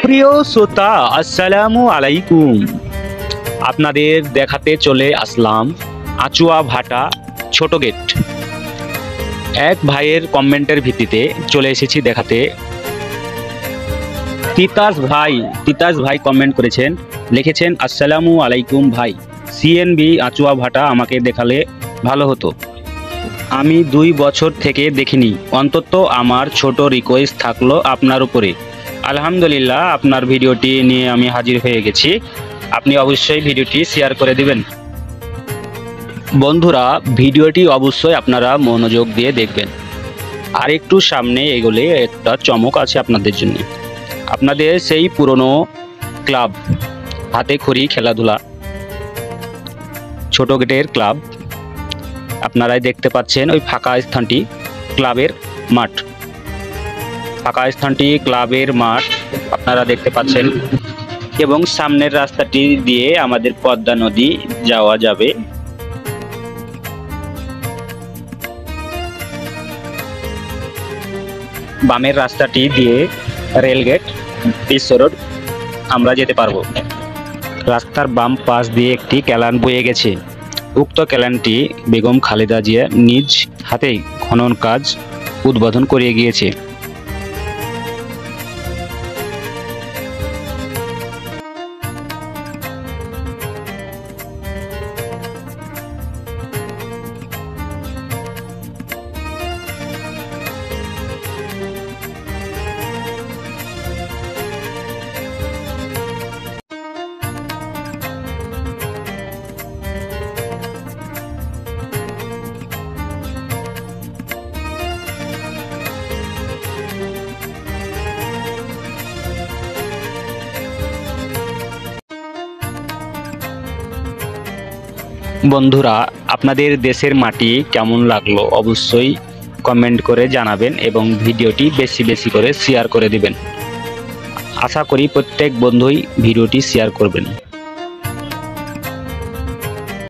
প্রিয় শ্রোতা, আসসালামু আলাইকুম। আপনাদের দেখাতে চলে আসলাম আচুয়া ভাটা ছোট গেট। এক ভাইয়ের কমেন্টের ভিত্তিতে চলে এসেছি দেখাতে। তিতাস ভাই কমেন্ট করেছেন, লিখেছেন আসসালামু আলাইকুম ভাই, সিএনবি আচুয়া ভাটা আমাকে দেখালে ভালো হতো। আমি 2 বছর থেকে দেখিনি, অন্তত আমার ছোট রিকোয়েস্ট থাকলো আপনার উপরে। আলহামদুলিল্লাহ, আপনার ভিডিওটি নিয়ে আমি হাজির হয়ে গেছি। আপনি অবশ্যই ভিডিওটি শেয়ার করে দিবেন। বন্ধুরা, ভিডিওটি অবশ্যই আপনারা মনোযোগ দিয়ে দেখবেন। আর একটু সামনে এগোলে একটা চমক আছে আপনাদের জন্য। আপনাদের সেই পুরনো ক্লাব, হাতে খড়ি খেলাধুলা ছোট গেটের ক্লাব, আপনারাই দেখতে পাচ্ছেন ওই ফাঁকা স্থানটি ক্লাবের মাঠ। ফাঁকা স্থানটি ক্লাবের মাঠ আপনারা দেখতে পাচ্ছেন, এবং সামনের রাস্তাটি দিয়ে আমাদের পদ্মা নদী যাওয়া যাবে। বামের রাস্তাটি দিয়ে রেলগেট বিশ্ব রোড আমরা যেতে পারবো। রাস্তার বাম পাশ দিয়ে একটি ক্যালান বয়ে গেছে। উক্ত ক্যালানটি বেগম খালেদা জিয়া নিজ হাতেই খনন কাজ উদ্বোধন করে গিয়েছে। বন্ধুরা, আপনাদের দেশের মাটি কেমন লাগলো অবশ্যই কমেন্ট করে জানাবেন, এবং ভিডিওটি বেশি বেশি করে শেয়ার করে দিবেন। আশা করি প্রত্যেক বন্ধুই ভিডিওটি শেয়ার করবেন।